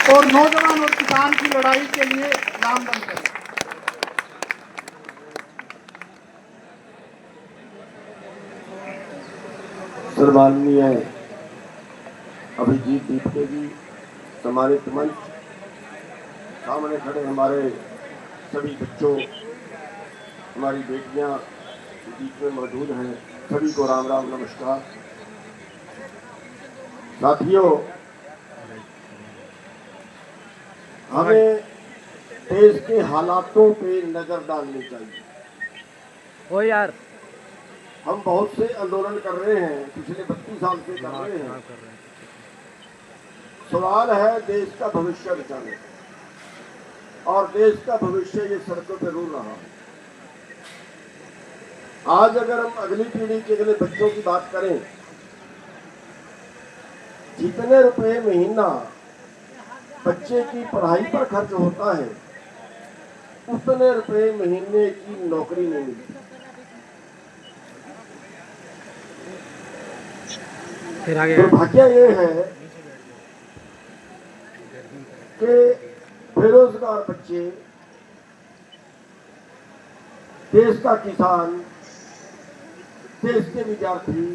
और नौजवान और किसान की लड़ाई के लिए नामबंद करें। सम्माननीय अभिजीत दीपके जी, सम्मानित मंच, सामने खड़े हमारे सभी बच्चों, हमारी बेटियां बीच में मौजूद हैं, सभी को राम राम नमस्कार। साथियों, हमें देश के हालातों पे नजर डालनी चाहिए। ओ यार, हम बहुत से आंदोलन कर रहे हैं, पिछले 32 साल से कर रहे हैं। सवाल है देश का भविष्य बचाने का, और देश का भविष्य ये सड़कों पर रो रहा है। आज अगर हम अगली पीढ़ी के अगले बच्चों की बात करें, जितने रुपए महीना बच्चे की पढ़ाई पर खर्च होता है, उतने रुपए महीने की नौकरी नहीं मिलती। दुर्भाग्य ये है कि बेरोजगार बच्चे, देश का किसान, देश के विद्यार्थी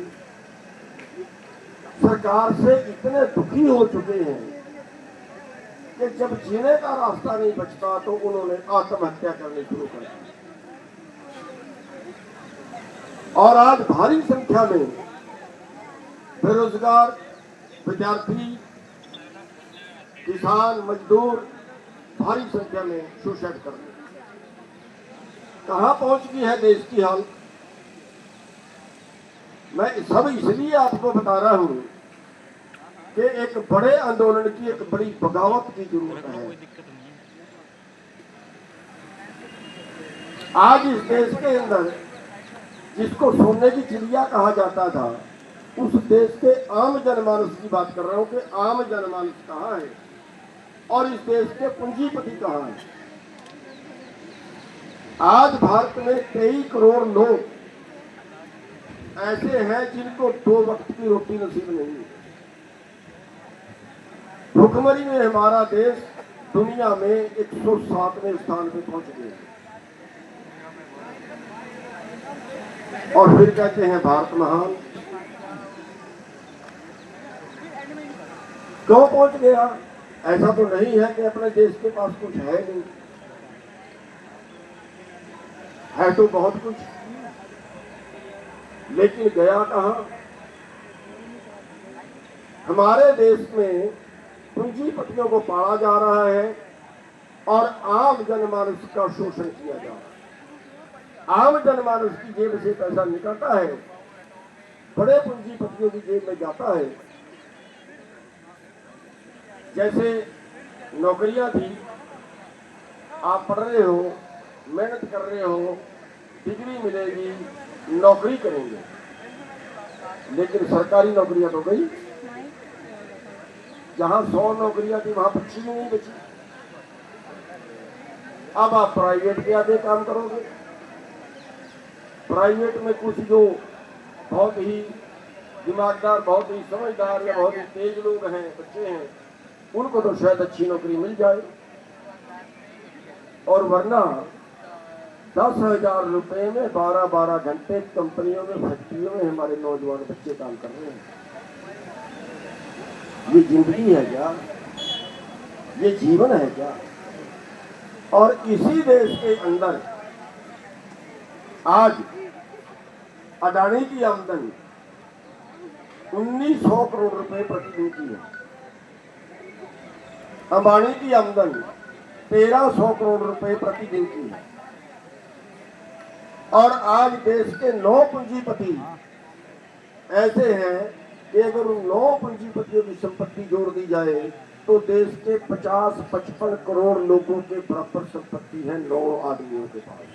सरकार से इतने दुखी हो चुके हैं कि जब जीने का रास्ता नहीं बचता तो उन्होंने आत्महत्या करनी शुरू कर दी। और आज भारी संख्या में बेरोजगार विद्यार्थी, किसान, मजदूर भारी संख्या में सुसाइड कर रहे हैं। कहां पहुंच गई है देश की हालत? मैं सब इसलिए आपको बता रहा हूं कि एक बड़े आंदोलन की, एक बड़ी बगावत की जरूरत है। आज इस देश के अंदर जिसको सोने की चिड़िया कहा जाता था, उस देश के आम जनमानस की बात कर रहा हूं कि आम जनमानस कहाँ है और इस देश के पूंजीपति कहाँ है। आज भारत में 23 करोड़ लोग ऐसे हैं जिनको 2 वक्त की रोटी नसीब नहीं है। भुखमरी में हमारा देश दुनिया में 107वें स्थान पे पहुंच गया और फिर कहते हैं भारत महान। क्यों पहुंच गया? ऐसा तो नहीं है कि अपने देश के पास कुछ है नहीं, है तो बहुत कुछ, लेकिन गया कहां? हमारे देश में पूंजीपतियों को पाला जा रहा है और आम जनमानस का शोषण किया जा रहा है। आम जनमानस की जेब से पैसा निकलता है, बड़े पूंजीपतियों की जेब में जाता है। जैसे नौकरियां थी, आप पढ़ रहे हो, मेहनत कर रहे हो, डिग्री मिलेगी, नौकरी करेंगे, लेकिन सरकारी नौकरियां तो गई। जहां 100 नौकरियां थी वहां 25 नहीं बची। अब आप प्राइवेट के आगे काम करोगे। प्राइवेट में कुछ जो बहुत ही दिमागदार, बहुत ही समझदार या बहुत ही तेज लोग हैं, बच्चे हैं, उनको तो शायद अच्छी नौकरी मिल जाए, और वरना 10,000 रुपए में 12-12 घंटे कंपनियों में, फैक्ट्रियों में हमारे नौजवान बच्चे काम कर रहे हैं। ये जिंदगी है क्या? ये जीवन है क्या? और इसी देश के अंदर आज अडानी की आमदनी 1900 करोड़ रुपए प्रतिदिन की है। अंबानी की आमदनी 1300 करोड़ रुपए प्रतिदिन की है। और आज देश के 9 पूंजीपति ऐसे हैं कि अगर उन 9 पूंजीपतियों की संपत्ति जोड़ दी जाए तो देश के 50-55 करोड़ लोगों के बराबर संपत्ति है 9 आदमियों के पास।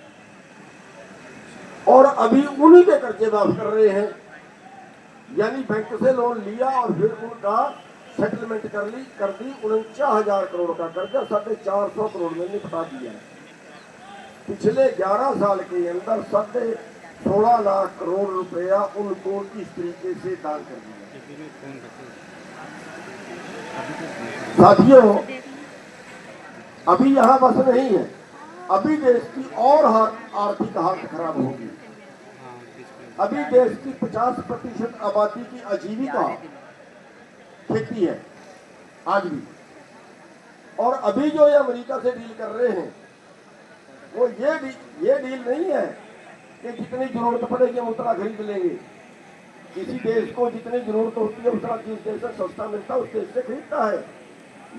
और अभी उन्हीं के कर्जे माफ कर रहे हैं, यानी बैंक से लोन लिया और फिर उनका सेटलमेंट कर दी 49,000 करोड़ का कर्जा 450 करोड़ में निपटा दिया। पिछले 11 साल के अंदर 16.5 लाख करोड़ रुपया उनको इस तरीके से दान कर दिया। साथियों, अभी यहाँ बस नहीं है, अभी देश की और आर्थिक हालत खराब होगी। अभी देश की 50% आबादी की आजीविका खेती है आज भी। और अभी जो ये अमेरिका से डील कर रहे हैं वो ये डील नहीं है कि जितनी जरूरत पड़ेगी हम उतना खरीद लेंगे। किसी देश को जितनी जरूरत होती है उतना जिस देश से सस्ता मिलता है उस देश से खरीदता है।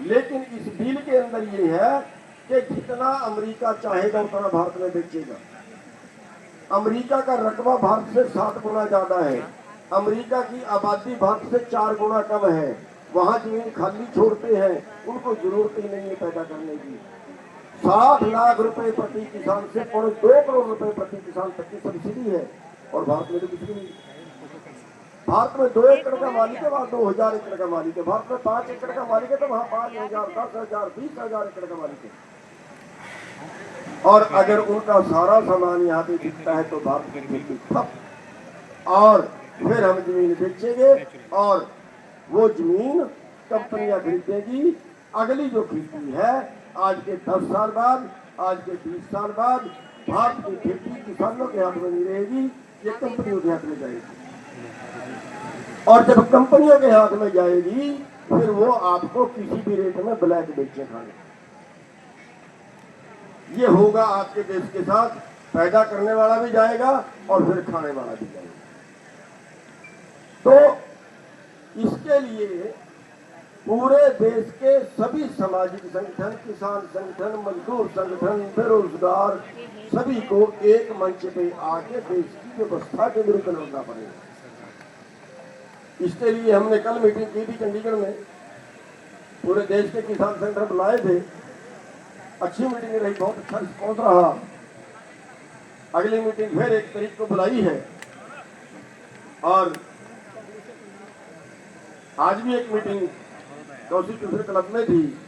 लेकिन इस डील के अंदर ये है कि जितना अमेरिका चाहेगा उतना भारत में बेचेगा। अमेरिका का रकबा भारत से 7 गुना ज्यादा है। अमेरिका की आबादी भारत से 4 गुना कम है। वहां जमीन खाली छोड़ते हैं, उनको जरूरत ही नहीं है पैदा करने की। 60 लाख रुपए प्रति किसान से 2 करोड़ रुपए प्रति किसान तक की सब्सिडी है। और भारत में तो कुछ भी नहीं। भारत में 2 एकड़ का मालिक है, वहां 2000 एकड़ का मालिक है। भारत में 5 एकड़ का मालिक है तो वहां 5000, 10,000, 20,000 एकड़ का मालिक है। और अगर उनका सारा सामान यहाँ पे बिकता है तो भारत की खेती ठप। और फिर हम जमीन बेचेंगे और वो जमीन कंपनियां खरीदेगी। अगली जो खेती है आज के 10 साल बाद, आज के 20 साल बाद भारत की खेती किसानों के हाथ में नहीं रहेगी, ये कंपनियों के हाथ में जाएगी। और जब कंपनियों के हाथ में जाएगी फिर वो आपको किसी भी रेट में ब्लैक बेचे खाने। ये होगा आपके देश के साथ, पैदा करने वाला भी जाएगा और फिर खाने वाला भी जाएगा। तो इसके लिए पूरे देश के सभी सामाजिक संगठन, किसान संगठन, मजदूर संगठन, बेरोजगार सभी को एक मंच पे आके देश की व्यवस्था के विरुद्ध लड़ना पड़ेगा। इसके लिए हमने कल मीटिंग की थी चंडीगढ़ में, पूरे देश के किसान संगठन बुलाए थे। अच्छी मीटिंग रही, बहुत अच्छा रिस्पॉन्स रहा। अगली मीटिंग फिर 1 तारीख को बुलाई है और आज भी एक मीटिंग कॉन्स्टिट्यूशन क्लब में थी।